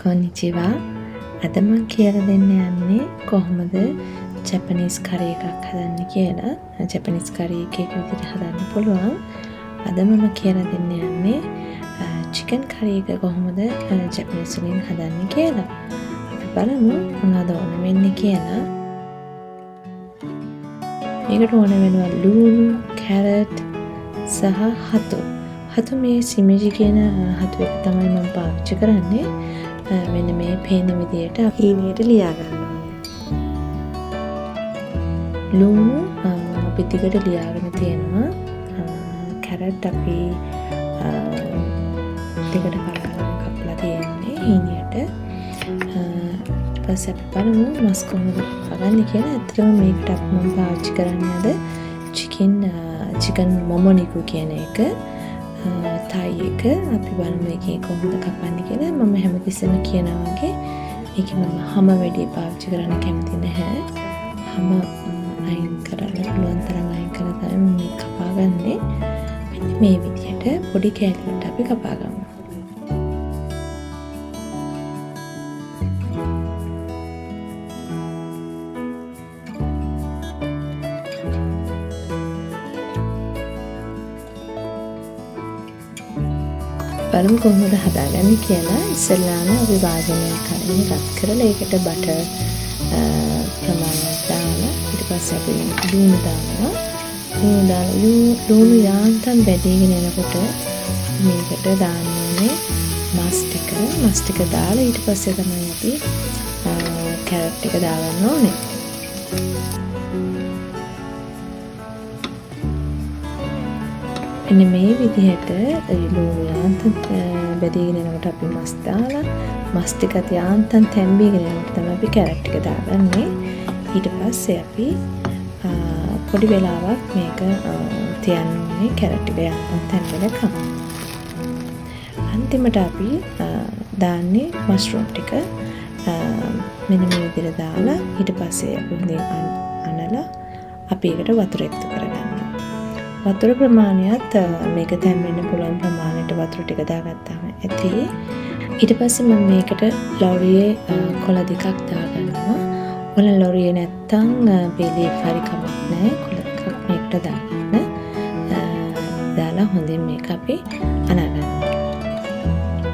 කොන්නිචිවා අද මම කියලා දෙන්න යන්නේ කොහොමද ජපනීස් කරි එකක් හදන්න කියලා. ජපනීස් කරි එකක විදිහට හදන්න පුළුවන්. අද මම කියලා දෙන්න යන්නේ චිකන් කරි එක කොහොමද ජපනීස් වලින් හදන්නේ කියලා. අපි බලමු මොනවද ඕන වෙන්නේ කියලා. මේකට ඕන වෙනවා ලුණු, කැරට් සහ හතු. හතු මේ සිමිජි කියන හතු එක තමයි මම පාවිච්චි කරන්නේ. මෙන්න මේ පේන විදියට හීනියට ලියා ගන්න ඕනේ. ලුණු අපි ටිකට ලියාගෙන තියෙනවා. කැරට් අපි ටිකට කපලා තියෙන්නේ හීනියට. ඊට පස්සේ අපි බලමු මස් කොහොමද හදන්නේ කියලා. ඇත්තටම මේකට මම පාවිච්චි කරන්නේ අද චිකන් මොමොනිකු කියන එක. තයි එක අපි බලමු එකේ කොහොමද කපන්නේ කියලා. මම හැමතිස්සෙම කියනවා වගේ මේක මම හැම වෙලේ පාවිච්චි කරන්න කැමති නැහැ. හැම අයින් කරන්න පුළුවන් තරම් අයින් කරලා තමයි මේ කපාගන්නේ. මෙන්න මේ විදිහට පොඩි කෑලි වලට අපි කපා ගමු. බලමු කොහොමද හදාගන්නේ කියලා. ඉස්සෙල්ලාම අපි වාදනය කරගෙන රත් කරලා ඒකට බටර් ප්‍රමාණයක් දාලා ඊට පස්සේ අපි ලුණු දානවා. ලුණු යාන්තම් බැදීගෙන එනකොට මේකට දාන්න ඕනේ මස් ටික දාලා ඊට පස්සේ තමයි අපි කැරට් එක දාගන්න ඕනේ. එන්න මේ විදිහට ලුණු යාන්තම් බැදීගෙන එනකොට අපි මස් දාලා මස් ටිකත් යාන්තම් තැම්බීගෙන එනකොට තමයි අපි කැරට් ටික දාගන්නේ. ඊට පස්සේ අපි පොඩි වෙලාවක් මේක තියන්න ඕනේ කැරට් ටික යාන්තම් තැම්බෙනකම්. අන්තිමට අපි දාන්නේ මෂ්රූම් ටික මෙන්න මේ විදිහට දාලා ඊට පස්සේ අපි හොඳින් අනලා අපි ඒකට වතුර එකතු කරගන්නවා. වතුර ප්‍රමාණයත් මේක තැම්බෙන්න පුළුවන් ප්‍රමාණයට වතුර ටික දාගත්තාම ඇති. ඊට පස්සේ මම මේකට ලොරියේ කොළ දෙකක් දාගන්නවා. ඔයාලා ලොරියේ නැත්තම් බෙලී හරි කමක් නැහැ. කොළ දෙකක් මේකට දාගන්න. දාලා හොඳින් මේක අපි අනගන්නවා.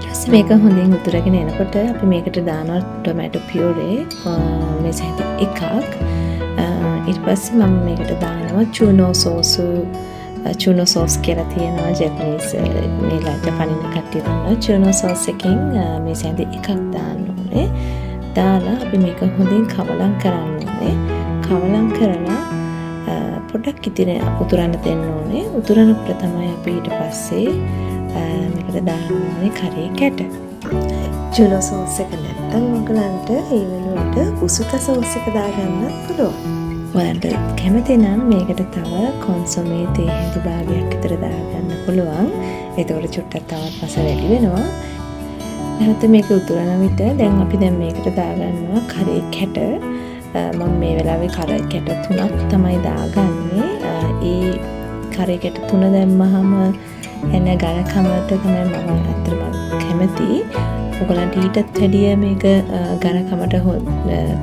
ඊට මේක හොඳින් උතුරගෙන එනකොට අපි මේකට දානවා ටොමැටෝ පියුරේ මේ සහිත එකක්. ඊට පස්සේ මම මේකට දානවා චූනෝ සෝස් කියලා තියෙනවා. ජපනීස් මේලා ජපනින් කට්ටිය දන්නවා. චූනෝ සෝස් එකෙන් මේ සැඳ එකක් දාන්න ඕනේ. දාලා අපි මේක හොඳින් කවලම් කරන්න ඕනේ. කවලම් කරලා පොඩ්ඩක් ඉතින් උතුරන්න දෙන්න ඕනේ. උතුරනකොට තමයි අපි ඊට පස්සේ මේකට දාන්න ඕනේ කරේ කැට. චූනෝ සෝස් එක නැත්තම් ඔයගලන්ට ඒ වෙනුවට උසුක සෝස් එක දාගන්නත් පුළුවන්. ඔයාලට කැමති නම් මේකට තව කොන්සොමේ තේ හැඳි භාගයක් විතර දාගන්න පුළුවන්. ඒතකොට චුට්ටක් තවත් රස වැඩි වෙනවා. නැවත මේක උතුරන විට දැන් අපි මේකට දාගන්නවා කරේ කැට. මම මේ වෙලාවේ කරේ කැට 3ක් තමයි දාගන්නේ. ඒ කරේ කැට 3 දැම්මහම එන ඝනකමට තමයි මම අත්‍තරම කැමති. ඔයගලන්ට ඊටත් වැඩිය මේක ඝනකමට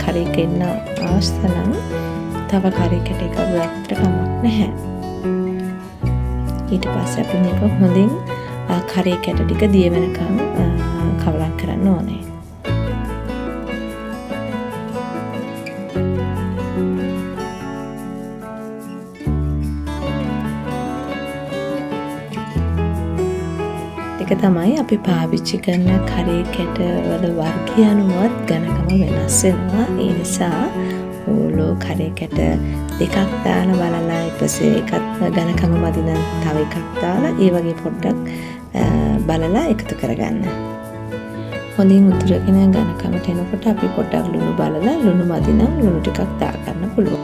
කරේ කෙන්න අවශ්‍ය නම් තව කරේ කැට එකක් ගත්තට කමක් නැහැ. ඊට පස්සේ අපි මේක හොඳින් කරේ කැට ටික දිය වෙනකම් කවලම් කරන්න ඕනේ. ඒක තමයි අපි පාවිච්චි කරන කරේ කැට වල වර්ගය අනුවත් ඝනකම වෙනස් වෙනවා. ඒ නිසා ඕලෝ කරේ කැට දෙකක් දාලා බලලා ඊපස්සේ එකක් ඝනකම මදි නම් තව එකක් දාලා ඒ වගේ පොඩ්ඩක් බලලා එකතු කරගන්න. හොඳින් උතුරගෙන ඝනකමට එනකොට අපි පොඩ්ඩක් ලුණු බලලා ලුණු මදි නම් ලුණු ටිකක් දාගන්න පුළුවන්.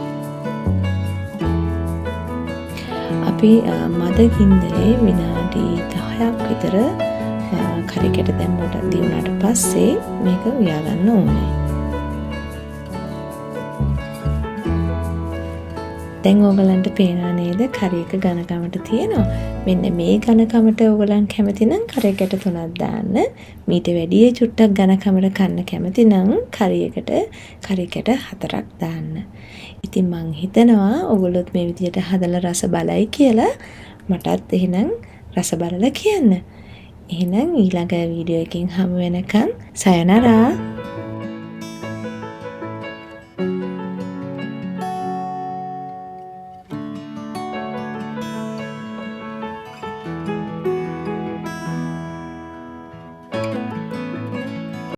අපි මද ගින්දරේ විනාඩි 10ක් විතර කරේ කැට දැම්මට දිනුනාට පස්සේ මේක උයා ගන්න ඕනේ. දැන් ඕගලන්ට පේනවා නේද කරි එක ඝනකමට තියෙනවා. මෙන්න මේ ඝනකමට ඕගලන් කැමති නම් කරි එකට 3ක් දාන්න. මීට වැඩිය චුට්ටක් ඝනකමට කන්න කැමති නම් කරි එකට 4ක් දාන්න. ඉතින් මං හිතනවා ඔයගොල්ලොත් මේ විදිහට හදලා රස බලයි කියලා. මටත් එහෙනම් රස බලලා කියන්න. එහෙනම් ඊළඟ වීඩියෝ එකකින් හමු වෙනකන් සයනරා.